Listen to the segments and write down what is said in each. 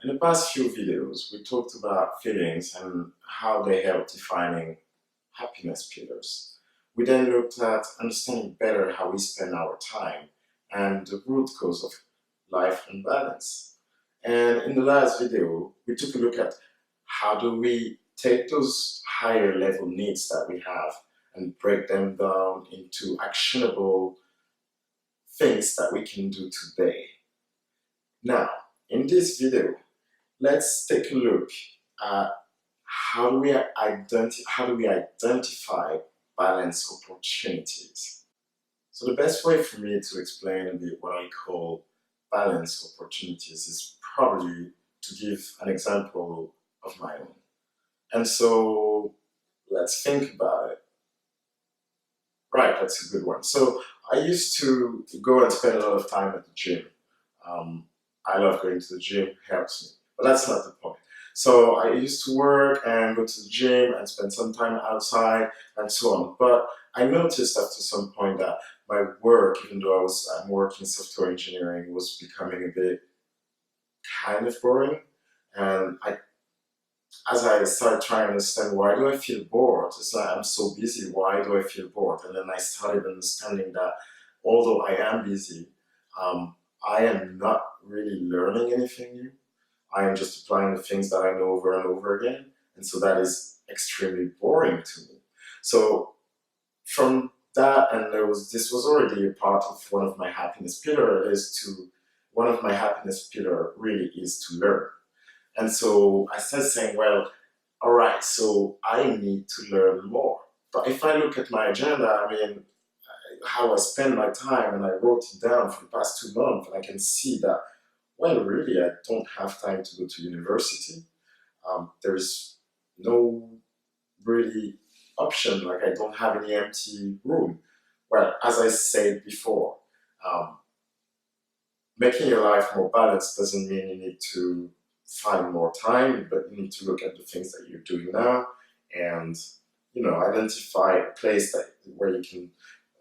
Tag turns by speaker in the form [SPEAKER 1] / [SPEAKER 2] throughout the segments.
[SPEAKER 1] In the past few videos, we talked about feelings and how they help defining happiness pillars. We then looked at understanding better how we spend our time and the root cause of life imbalance. And in the last video, we took a look at how do we take those higher level needs that we have and break them down into actionable things that we can do today. Now, in this video, let's take a look at how do we identify balance opportunities. So the best way for me to explain a bit what I call balance opportunities is probably to give an example of my own. And so let's think about it. Right, that's a good one. So I used to go and spend a lot of time at the gym. Um, I love going to the gym, helps me. But that's not the point. So I used to work and go to the gym and spend some time outside and so on. But I noticed after some point that my work, even though I'm working software engineering, was becoming a bit kind of boring. And as I started trying to understand why do I feel bored, it's like I'm so busy, why do I feel bored? And then I started understanding that although I am busy, I am not really learning anything new. I am just applying the things that I know over and over again. And so that is extremely boring to me. So from that, and this was already a part of one of my happiness pillar, one of my happiness pillar really is to learn. And so I started saying, well, all right, so I need to learn more. But if I look at my agenda, I mean, how I spend my time, and I wrote it down for the past 2 months, and I can see that, well, really, I don't have time to go to university. There's no really option, like I don't have any empty room. Well, as I said before, um, making your life more balanced doesn't mean you need to find more time, but you need to look at the things that you're doing now and identify a place where you can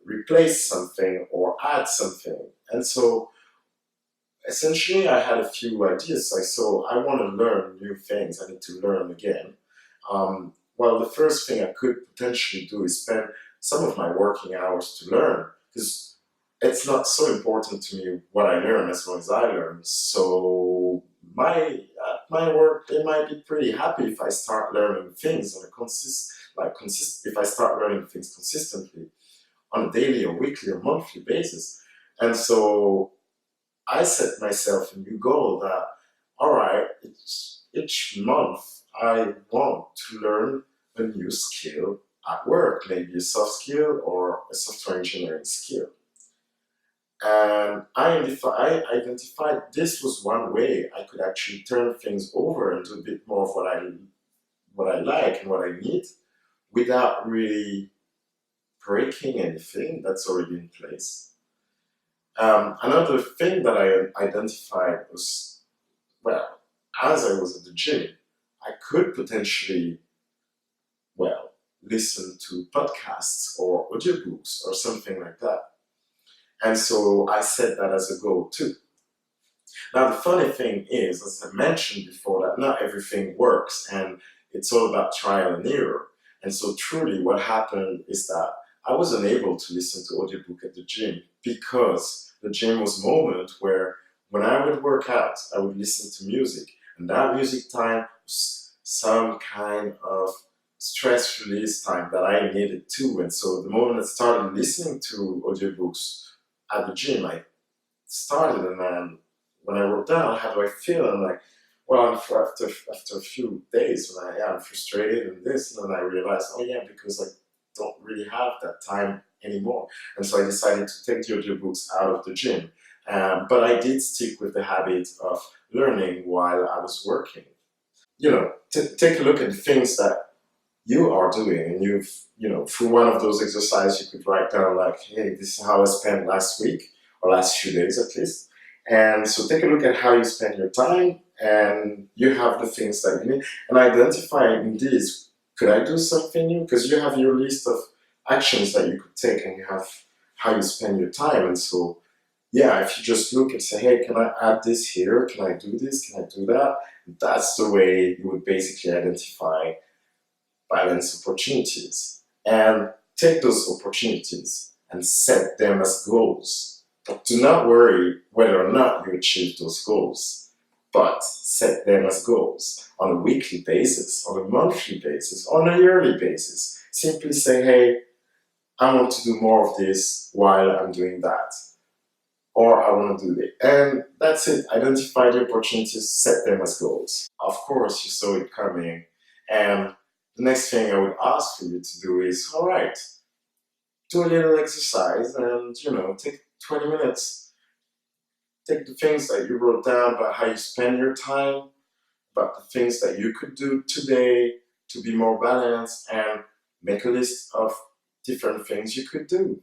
[SPEAKER 1] replace something or add something. And so essentially I had a few ideas. I saw I want to learn new things. I need to learn again. Well, the first thing I could potentially do is spend some of my working hours to learn, because it's not so important to me what I learn as long as I learn. So my work, they might be pretty happy if I start learning things on a if I start learning things consistently on a daily or weekly or monthly basis. And so I set myself a new goal that, all right, each month I want to learn a new skill at work, maybe a soft skill or a software engineering skill. And I identified this was one way I could actually turn things over and do a bit more of what I like and what I need without really breaking anything that's already in place. Another thing that I identified was, well, as I was at the gym, I could potentially, well, listen to podcasts or audiobooks or something like that. And so I set that as a goal too. Now, the funny thing is, as I mentioned before, that not everything works and it's all about trial and error. And so truly what happened is that I wasn't able to listen to audiobook at the gym because the gym was a moment where when I would work out, I would listen to music. And that music time was some kind of stress release time that I needed too. And so the moment I started listening to audiobooks at the gym, I started, and then when I wrote down how do I feel, I'm like, well, after a few days, when I'm frustrated and this, and then I realized, oh yeah, because I don't really have that time anymore. And so I decided to take the audiobooks out of the gym. But I did stick with the habit of learning while I was working. Take a look at the things that you are doing, and through one of those exercises, you could write down like, hey, this is how I spent last week or last few days at least. And so take a look at how you spend your time, and you have the things that you need, and identify in these, could I do something new? Because you have your list of actions that you could take, and you have how you spend your time. And so Yeah, if you just look and say, hey, can I add this here? Can I do this? Can I do that? That's the way you would basically identify balance opportunities. And take those opportunities and set them as goals. But do not worry whether or not you achieve those goals, but set them as goals on a weekly basis, on a monthly basis, on a yearly basis. Simply say, hey, I want to do more of this while I'm doing that, or I want to do it. And that's it. Identify the opportunities, set them as goals. Of course, you saw it coming. And the next thing I would ask for you to do is, all right, do a little exercise and, take 20 minutes. Take the things that you wrote down about how you spend your time, about the things that you could do today to be more balanced, and make a list of different things you could do.